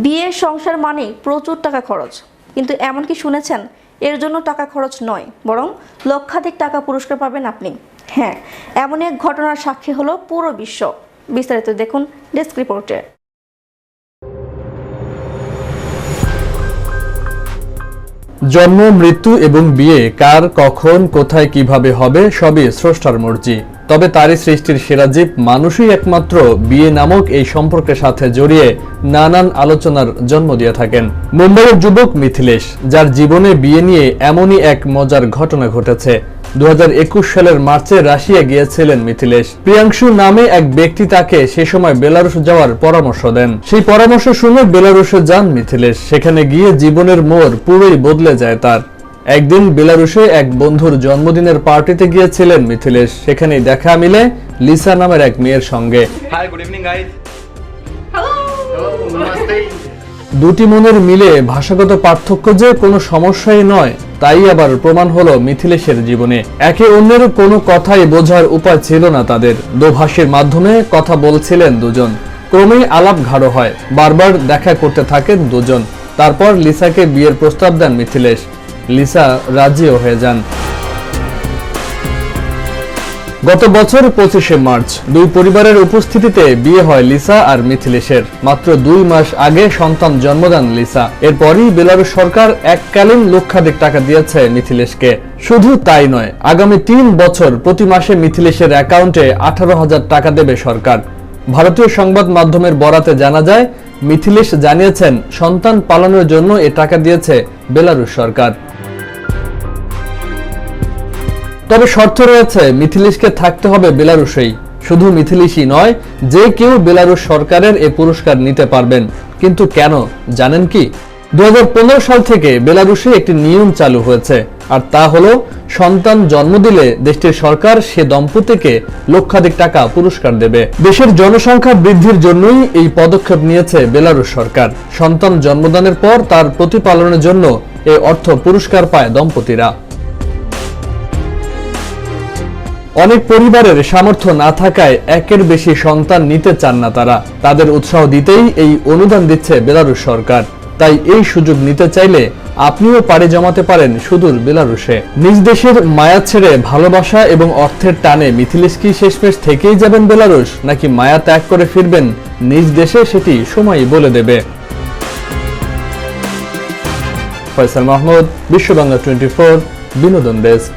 বিয়ে সংসার মানে প্রচুর টাকা খরচ, কিন্তু এমন কি শুনেছেন এর জন্য টাকা খরচ নয়, বরং লক্ষাধিক টাকা পুরস্কার পাবেন আপনি। হ্যাঁ, এমন এক ঘটনার সাক্ষী হলো পুরো বিশ্ব। বিস্তারিত দেখুন ডেস্ক রিপোর্টে। জন্ম, মৃত্যু এবং বিয়ে কার, কখন, কোথায়, কিভাবে হবে সবই স্রষ্টার মর্জি। তবে তারই সৃষ্টির সেরা জীব মানুষই একমাত্র বিয়ে নামক এই সম্পর্কের সাথে জড়িয়ে নানান আলোচনার জন্ম দিয়ে থাকেন। মুম্বাইয়ের যুবক মিথিলেশ, যার জীবনে বিয়ে নিয়ে এমনই এক মজার ঘটনা ঘটেছে। 2021 সালের মার্চে রাশিয়া গিয়েছিলেন মিথিলেশ। প্রিয়াংশু নামে এক ব্যক্তি তাকে সে সময় বেলারুশ যাওয়ার পরামর্শ দেন। সেই পরামর্শ শুনে বেলারুশে যান মিথিলেশ। সেখানে গিয়ে জীবনের মোড় পুরোই বদলে যায় তার। একদিন বেলারুশে এক বন্ধুর জন্মদিনের পার্টিতে গিয়েছিলেন মিথিলেশ। সেখানেই দেখা মিলে লিসা নামের এক মেয়ের সঙ্গে। Hi, good evening, guys. দুটি মনের মিলে ভাষাগত পার্থক্য যে কোনো সমস্যাই নয়, তাই আবার প্রমাণ হলো মিথিলেশের জীবনে। একে অন্যের কোনো কথাই বোঝার উপায় ছিল না তাদের। দোভাষীর মাধ্যমে কথা বলছিলেন দুজন। ক্রমেই আলাপ গাঢ় হয়, বারবার দেখা করতে থাকেন দুজন। তারপর লিসাকে বিয়ের প্রস্তাব দেন মিথিলেশ। লিসা রাজিও হয়ে যান। গত বছর 25শে মার্চ দুই পরিবারের উপস্থিতিতে বিয়ে হয় লিসা আর মিথিলেশের। মাত্র 2 মাস আগে সন্তান জন্ম দেন লিসা। এরপরই বেলারুশ সরকার এককালীন লক্ষাধিক টাকা দিয়েছে মিথিলেশকে। শুধু তাই নয়, আগামী 3 বছর প্রতি মাসে মিথিলেশের অ্যাকাউন্টে 18,000 টাকা দেবে সরকার। ভারতীয় সংবাদ মাধ্যমের বরাতে জানা যায়, মিথিলেশ জানিয়েছেন সন্তান পালনের জন্য এ টাকা দিয়েছে বেলারুশ সরকার। তবে শর্ত রয়েছে, মিথিলেশকে থাকতে হবে বেলারুশেই। শুধু মিথিলেশই নয়, যে কেউ বেলারুশ সরকারের এ পুরস্কার নিতে পারবেন। কিন্তু কেন জানেন কি? 2015 সাল থেকে বেলারুশে একটি নিয়ম চালু হয়েছে, আর তা হলো সন্তান জন্ম দিলে দেশটির সরকার সে দম্পতিকে লক্ষাধিক টাকা পুরস্কার দেবে। দেশের জনসংখ্যা বৃদ্ধির জন্যই এই পদক্ষেপ নিয়েছে বেলারুশ সরকার। সন্তান জন্মদানের পর তার প্রতিপালনের জন্য এই অর্থ পুরস্কার পায় দম্পতিরা। অনেক পরিবারের সামর্থ্য না থাকায় একের বেশি সন্তান নিতে চান না তারা। তাদের উৎসাহ দিতেই এই অনুদান দিচ্ছে বেলারুশ সরকার। তাই এই সুযোগ নিতে চাইলে আপনিও পাড়ি জমাতে পারেন সুদূর বেলারুশে। নিজ দেশের মায়া ছেড়ে ভালোবাসা এবং অর্থের টানে মিথিলেশ কি শেষমেশ থেকেই যাবেন বেলারুশ, নাকি মায়া ত্যাগ করে ফিরবেন নিজ দেশে, সেটি সময়ই বলে দেবে। ফয়সাল মাহমুদ, বিশ্ব বাংলা 24, বিনোদন ডেস্ক।